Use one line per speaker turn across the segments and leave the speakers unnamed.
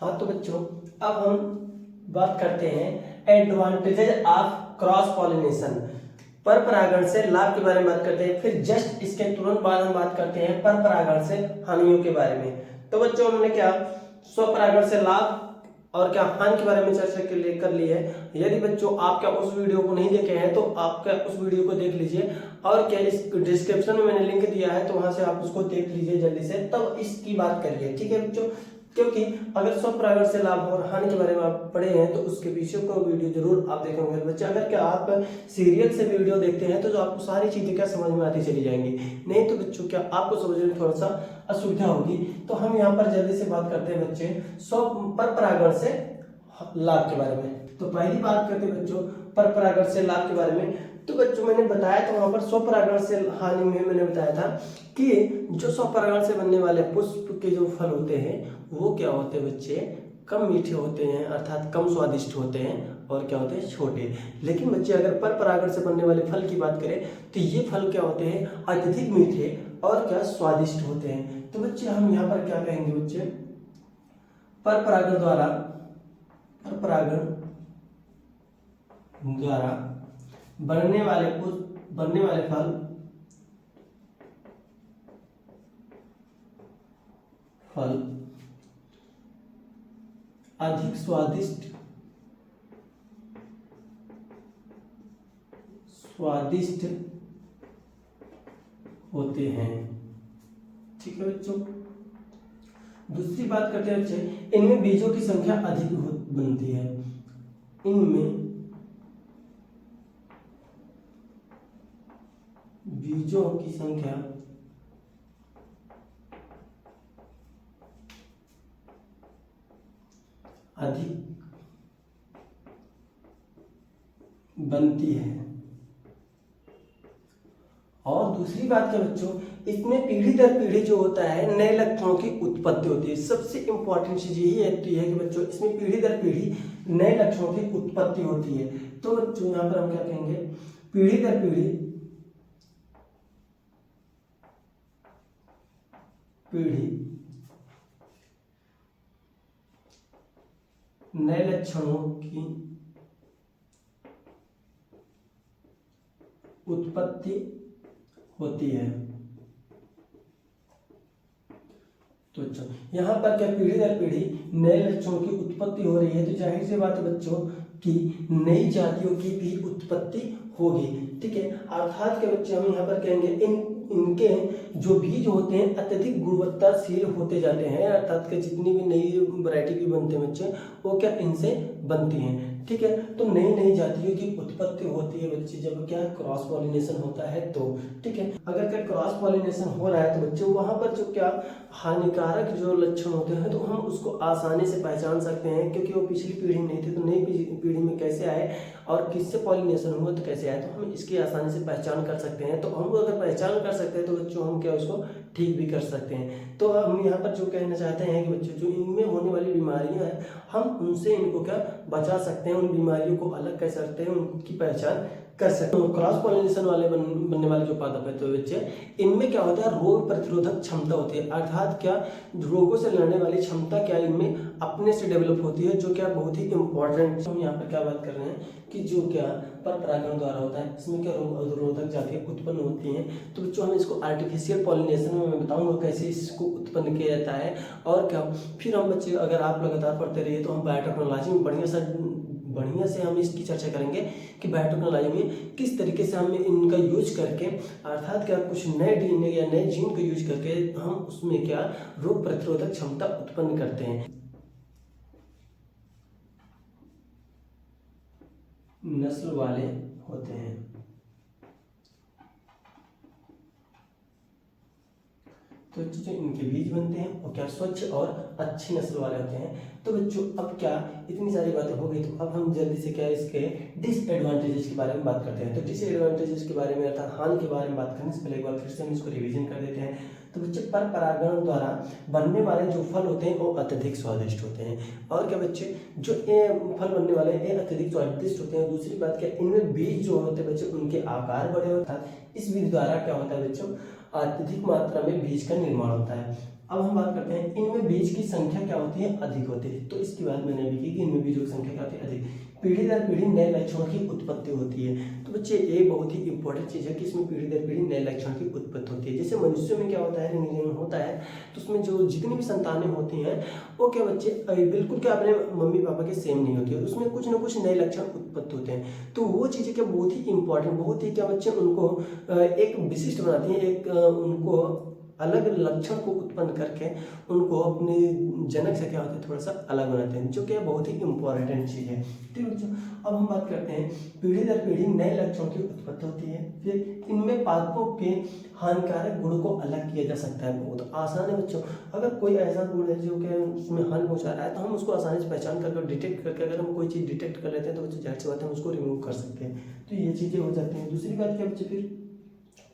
हाँ तो बच्चों, अब हम बात करते हैं एडवांटेजेस ऑफ क्रॉस पॉलिनेशन, पर परागण से लाभ के बारे में बात करते हैं। फिर जस्ट इसके तुरंत बाद हम बात करते हैं पर परागण से हानियों के बारे में। तो बच्चों हमने क्या स्वपरागण से लाभ और क्या हानि के बारे में चर्चा कर ली है। यदि बच्चों आप क्या उस वीडियो को नहीं देखे हैं तो आप क्या उस वीडियो को देख लीजिए, और क्या इस डिस्क्रिप्शन में मैंने लिंक दिया है तो वहां से आप उसको देख लीजिए जल्दी से, तब इसकी बात करिए, ठीक है बच्चों। क्योंकि अगर स्वपरागण से लाभ और हानि के बारे में आप पढ़े हैं तो उसके पीछे को वीडियो जरूर आप देखेंगे बच्चे। अगर क्या आप सीरियल से वीडियो देखते हैं तो जो आपको सारी चीजें क्या समझ में आती चली जाएंगी, नहीं तो बच्चों क्या आपको समझने में थोड़ा सा असुविधा होगी। तो हम यहाँ पर जल्दी से बात करते हैं बच्चे पर परागण से लाभ के बारे में। तो पहली बात करते हैं बच्चों पर परागण से लाभ के बारे में। तो बच्चों मैंने बताया था वहां पर स्वपरागण से हानि में मैंने बताया था कि जो स्वपरागण से बनने वाले पुष्प के जो फल होते हैं वो क्या होते हैं बच्चे, कम मीठे होते हैं, अर्थात कम स्वादिष्ट होते हैं, और क्या होते हैं छोटे। लेकिन बच्चे अगर पर परागण से बनने वाले फल की बात करें तो ये फल क्या होते हैं, अत्यधिक मीठे और क्या स्वादिष्ट होते हैं। तो बच्चे हम यहाँ पर क्या कहेंगे बच्चे, पर परागण द्वारा बनने वाले फल अधिक स्वादिष्ट होते हैं, ठीक है बच्चों। दूसरी बात करते हैं बच्चे, इनमें बीजों की संख्या अधिक बनती है। इनमें बीजों की संख्या अधिक बनती है। और दूसरी बात क्या बच्चों, इसमें पीढ़ी दर पीढ़ी जो होता है नए लक्षणों की उत्पत्ति होती है। सबसे इंपॉर्टेंट चीज यही होती है कि बच्चों इसमें पीढ़ी दर पीढ़ी नए लक्षणों की उत्पत्ति होती है। तो बच्चों यहाँ पर हम क्या कहेंगे, पीढ़ी दर पीढ़ी नए लक्षणों की उत्पत्ति होती है। तो अच्छा, यहाँ पर क्या पीढ़ी दर पीढ़ी नए लक्षणों की उत्पत्ति हो रही है, तो जाहिर सी बात है बच्चों कि नई जातियों की भी उत्पत्ति होगी, ठीक है। अर्थात के बच्चे हम यहाँ पर कहेंगे इनके जो बीज होते हैं अत्यधिक गुणवत्ताशील होते जाते हैं, अर्थात के जितनी भी नई वैरायटी भी बनते हैं बच्चे वो क्या इनसे बनती हैं, ठीक है। तो नई नई जातियों की उत्पत्ति होती है बच्चे जब क्या क्रॉस पॉलिनेशन होता है तो, ठीक है। अगर क्या क्रॉस पॉलिनेशन हो रहा है तो बच्चे वहां पर जो क्या हानिकारक जो लक्षण होते हैं तो हम उसको आसानी से पहचान सकते हैं, क्योंकि वो पिछली पीढ़ी में नहीं थे तो नई पीढ़ी में कैसे आए और किससे पॉलिनेशन हुआ तो कैसे आए, तो हम इसकी आसानी से पहचान कर सकते हैं। तो हम अगर पहचान कर सकते हैं तो बच्चों हम क्या उसको ठीक भी कर सकते हैं। तो हम यहाँ पर जो कहना चाहते हैं कि बच्चों जो इनमें होने वाली बीमारियां हैं हम उनसे इनको क्या बचा सकते हैं, उन बीमारियों को अलग कर सकते हैं, उनकी पहचान कर सकते हैं। क्रॉस पॉलिनेशन वाले बनने वाले जो पादप है तो बच्चे इनमें क्या होता है, रोग प्रतिरोधक क्षमता होती है, अर्थात क्या रोगों से लड़ने वाली क्षमता क्या इनमें अपने से डेवलप होती है, जो क्या बहुत ही इंपॉर्टेंट। हम यहाँ पर क्या बात कर रहे हैं कि जो क्या पर परागण द्वारा होता है इसमें क्या रोग अवरोधक जातियां उत्पन्न होती हैं। तो बच्चों हम इसको आर्टिफिशियल पॉलिनेशन में मैं बताऊंगा कैसे इसको उत्पन्न किया जाता है और क्या। फिर हम बच्चे अगर आप लगातार पढ़ते रहिए तो हम बायोटेक्नोलॉजी में बढ़िया से हम इसकी चर्चा करेंगे कि बायोटेक्नोलॉजी में किस तरीके से हम इनका यूज करके, अर्थात क्या कुछ नए डीएनए या नए जीन को यूज करके हम उसमें क्या रोग प्रतिरोधक क्षमता उत्पन्न करते हैं। नस्ल वाले होते हैं, तो जो इनके बीज बनते हैं वो क्या स्वच्छ और अच्छी नस्ल वाले होते हैं। तो बच्चों अब क्या इतनी सारी बातें हो गई, तो अब हम जल्दी से क्या इसके डिसएडवांटेजेस के बारे में बात करते हैं। तो डिसएडवांटेजेस के बारे में अर्थात हानि के बारे में बात करने से पहले एक बार फिर से हम इसको रिवीजन कर देते हैं। तो बच्चे पर परागण द्वारा बनने वाले जो फल होते हैं वो अत्यधिक स्वादिष्ट होते हैं, और क्या बच्चे जो ये फल बनने वाले हैं ये अत्यधिक स्वादिष्ट होते हैं। दूसरी बात क्या इनमें बीज जो होते हैं बच्चे उनके आकार बड़े होता है। इस विधि द्वारा क्या होता है बच्चों, अत्यधिक मात्रा में बीज का निर्माण होता है। अब हम बात करते हैं इनमें बीज की संख्या क्या होती है, अधिक होती है। तो इसकी बात मैंने अभी की कि इनमें बीजों की संख्या क्या होती है, अधिक। पीढ़ी दर पीढ़ी नए लक्षणों की उत्पत्ति होती है। तो बच्चे ये बहुत ही इंपॉर्टेंट चीज़ है कि इसमें पीढ़ी दर पीढ़ी नए लक्षण की उत्पत्ति होती है। जैसे मनुष्य में क्या होता है, रिंगजन होता है, तो उसमें जो जितनी भी संतानें होती हैं वो क्या बच्चे बिल्कुल क्या अपने मम्मी पापा के सेम नहीं होती है, उसमें कुछ ना कुछ नए लक्षण उत्पत्ति होते हैं। तो वो चीज़ें क्या बहुत ही इंपॉर्टेंट, बहुत ही क्या बच्चे उनको एक विशिष्ट बनाती हैं, एक उनको अलग लक्षण को उत्पन्न करके उनको अपने जनक से क्या होता है थोड़ा सा अलग बनाते हैं, जो कि बहुत ही इंपॉर्टेंट चीज़ है। ठीक है बच्चों, अब हम बात करते हैं पीढ़ी दर पीढ़ी नए लक्षणों की उत्पत्ति होती है। फिर इनमें पादपों के हानिकारक गुणों को अलग किया जा सकता है। बहुत आसान है बच्चों, अगर कोई ऐसा गुण है जो कि उसमें हानि पहुंचा रहा है तो हम उसको आसानी से पहचान करके डिटेक्ट करके, अगर हम कोई चीज़ डिटेक्ट कर लेते हैं तो बच्चे जाहिर सी बात है हम उसको रिमूव कर सकते हैं। तो ये चीज़ें हो जाती हैं। दूसरी बात क्या बच्चे, फिर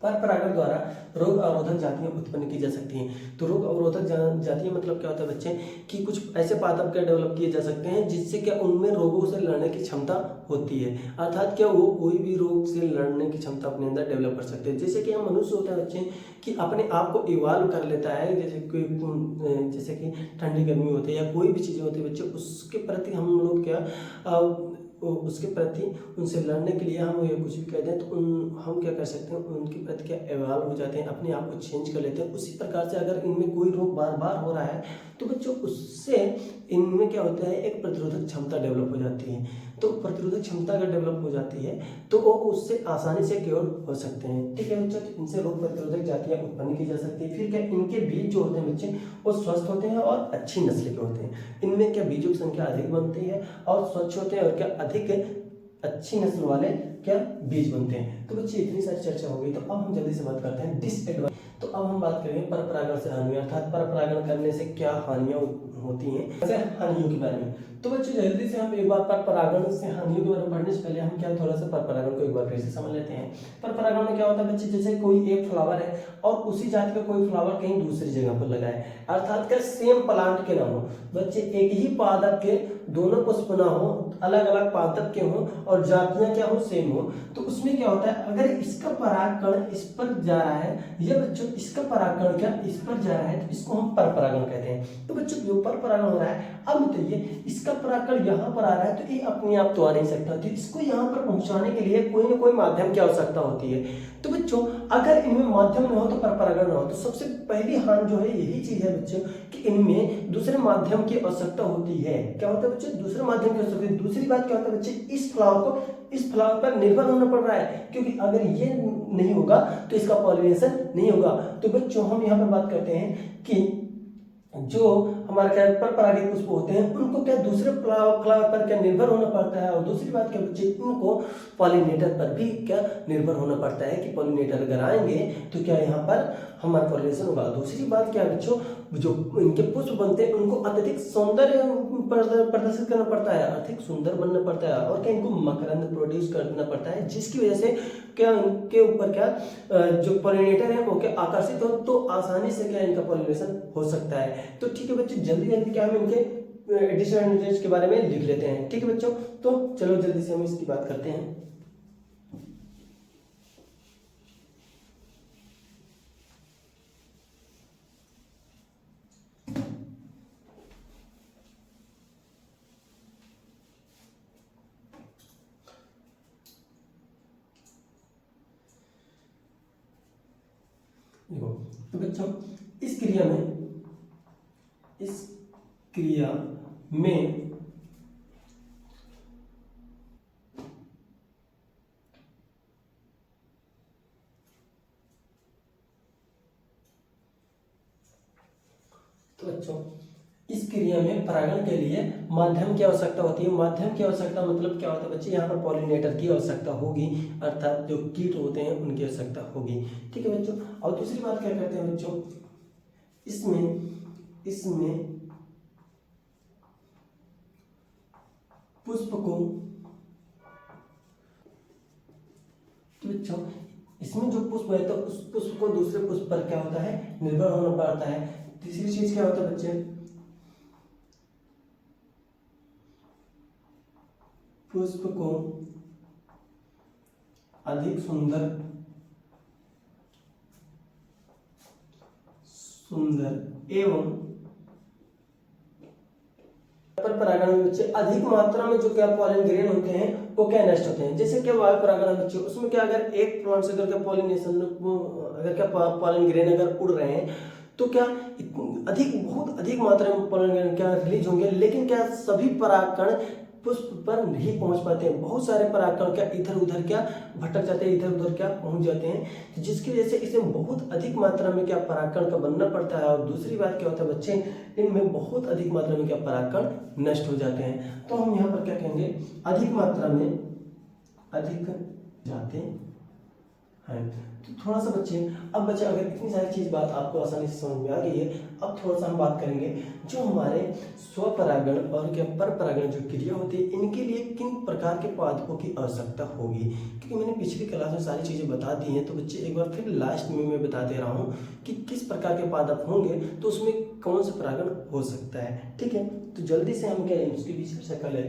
पर परागण द्वारा रोग अवरोधक जातियां उत्पन्न की जा सकती हैं। तो रोग अवरोधक जातियां मतलब क्या होता है बच्चे कि कुछ ऐसे पादप क्या डेवलप किए जा सकते हैं जिससे क्या उनमें रोगों से लड़ने की क्षमता होती है, अर्थात क्या वो कोई भी रोग से लड़ने की क्षमता अपने अंदर डेवलप कर सकते हैं। जैसे कि हम मनुष्य होता है बच्चे कि अपने आप को इवाल्व कर लेता है, जैसे कि ठंडी गर्मी होती है या कोई भी चीज़ें होती है बच्चे, उसके प्रति हम लोग क्या उसके प्रति उनसे लड़ने के लिए हम ये कुछ भी कहते हैं तो हम क्या कर सकते हैं, उनके प्रति क्या इवॉल्व हो जाते हैं, अपने आप को चेंज कर लेते हैं। उसी प्रकार से अगर इनमें कोई रोग बार बार हो रहा है तो बच्चों उससे इनमें क्या होता है, एक प्रतिरोधक क्षमता डेवलप हो जाती है। तो प्रतिरोधक क्षमता अगर डेवलप हो जाती है तो वो उससे आसानी से क्योर हो सकते हैं। ठीक है बच्चों, तो इनसे रोग प्रतिरोधक जातियां उत्पन्न की जा सकती है। फिर क्या इनके बीज जो होते हैं बच्चे वो स्वस्थ होते हैं और अच्छी नस्ल के होते हैं। इनमें क्या बीजों की संख्या अधिक बनती है और स्वच्छ होते हैं और क्या अधिक अच्छी नस्ल वाले क्या बीज बनते हैं। तो बच्चे इतनी सारी चर्चा हो गई, तो अब हम जल्दी से बात करते हैं डिसएडवांटेज। तो अब हम बात करेंगे पर परागण से हानियां, अर्थात पर परागण करने से क्या हानियां होती हैं, ऐसे हानियों के बारे में। तो बच्चों जल्दी से हम एक बार पर परागण से हानियों के बारे में पढ़ने से पहले हम क्या थोड़ा सा पर परागण को एक बार फिर से समझ लेते हैं। पर परागण में क्या होता है बच्चे, जैसे कोई एक फ्लावर है और उसी जाति का कोई फ्लावर कहीं दूसरी जगह पर लगा है, अर्थात क्या सेम प्लांट के ना हो बच्चे, एक ही पादप के दोनों पुष्प ना हो, अलग अलग पादप के हों और जातियां क्या हो सेम हो, तो उसमें क्या होता है अगर इसका परागकण इस पर जा रहा है या बच्चों इसका परागकण क्या इस पर जा रहा है तो इसको हम पर परागण कहते हैं। तो बच्चों जो पर परागण हो रहा है, अब बताइए इसका परागकण यहाँ पर आ रहा है तो ये अपने आप तो आ नहीं सकता, तो इसको यहाँ पर पहुंचाने के लिए कोई ना कोई माध्यम की आवश्यकता होती है। तो बच्चों अगर इनमें माध्यम न हो तो पर परागण न हो, तो सबसे पहली हानि जो है यही चीज है बच्चों कि इनमें दूसरे माध्यम की आवश्यकता होती है। क्या होता है बच्चे, दूसरे माध्यम की आवश्यकता होती है। दूसरी बात क्या होता है बच्चे, इस फ्लावर पर निर्भर होना पड़ रहा है, क्योंकि अगर ये नहीं होगा तो इसका पॉलिनेशन नहीं होगा। तो बच्चों हम यहाँ पर बात करते हैं कि जो हमारे क्या पर परागित पुष्प होते हैं उनको क्या दूसरे फ्लावर पर क्या निर्भर होना पड़ता है, और दूसरी बात क्या बच्चे उनको पॉलिनेटर पर भी क्या निर्भर होना पड़ता है कि पॉलिनेटर अगर आएंगे तो क्या यहाँ पर हमारा पॉलिनेशन होगा। दूसरी बात क्या है बच्चों, जो इनके पुष्प बनते हैं उनको अत्यधिक सौंदर्य प्रदर्शित करना पड़ता है, अधिक सुंदर बनना पड़ता है, और क्या इनको मकरंद प्रोड्यूस करना पड़ता है, जिसकी वजह से क्या इनके ऊपर क्या जो पॉलिनेटर है वो क्या आकर्षित हो तो आसानी से क्या इनका पॉलिनेशन हो सकता है। तो ठीक है बच्चों, जल्दी जल्दी क्या हम इनके डिसएडवांटेज के बारे में लिख लेते हैं। ठीक है बच्चों, तो चलो जल्दी से हम इसकी बात करते हैं। देखो तो बच्चों इस क्रिया में तो बच्चों इस क्रिया में परागण के लिए माध्यम की आवश्यकता होती है। माध्यम की आवश्यकता मतलब क्या होता है बच्चे, यहाँ पर पॉलिनेटर की आवश्यकता होगी, अर्थात जो कीट होते हैं उनकी आवश्यकता होगी। ठीक है बच्चों, और दूसरी बात क्या करते हैं बच्चों, इसमें पुष्प को, तो बच्चों इसमें जो पुष्प है तो उस पुष्प को दूसरे पुष्प पर क्या होता है निर्भर होना पड़ता है। तीसरी चीज क्या होता है बच्चे, पुष्प को अधिक सुंदर सुंदर एवं पर परागण में बच्चे अधिक मात्रा में जो क्या पॉलन ग्रेन होते हैं वो क्या नष्ट होते हैं। जैसे क्या वायु परागण बच्चे, उसमें क्या अगर एक प्लांट से अगर क्या पॉलिनेशन अगर क्या पॉलन ग्रेन अगर उड़ रहे हैं तो क्या बहुत अधिक मात्रा में पॉलन ग्रेन क्या रिलीज होंगे, लेकिन क्या सभी परागकण पुष्प पर नहीं पहुंच पाते हैं। बहुत सारे परागकण क्या इधर उधर क्या भटक जाते हैं, इधर उधर क्या पहुंच जाते हैं, जिसकी वजह से इसमें बहुत अधिक मात्रा में क्या परागकण का बनना पड़ता है। और दूसरी बात क्या होता है बच्चे, इनमें बहुत अधिक मात्रा में क्या परागकण नष्ट हो जाते हैं। तो हम यहाँ पर क्या कहेंगे, अधिक मात्रा में अधिक जाते हैं। तो थोड़ा सा बच्चे, अब बच्चे अगर इतनी सारी चीज बात आपको आसानी से समझ में आ गई है, अब थोड़ा सा हम बात करेंगे जो हमारे स्वपरागण और क्या परपरागण जो क्रिया होती है, इनके लिए किन प्रकार के पादपों की आवश्यकता होगी। क्योंकि मैंने पिछली क्लास में सारी चीजें बता दी हैं, तो बच्चे एक बार फिर लास्ट में मैं बता दे रहा हूँ कि किस प्रकार के पादप होंगे तो उसमें कौन सा परागण हो सकता है। ठीक है, तो जल्दी से हम क्या उसके बीच चर्चा कर लेते हैं।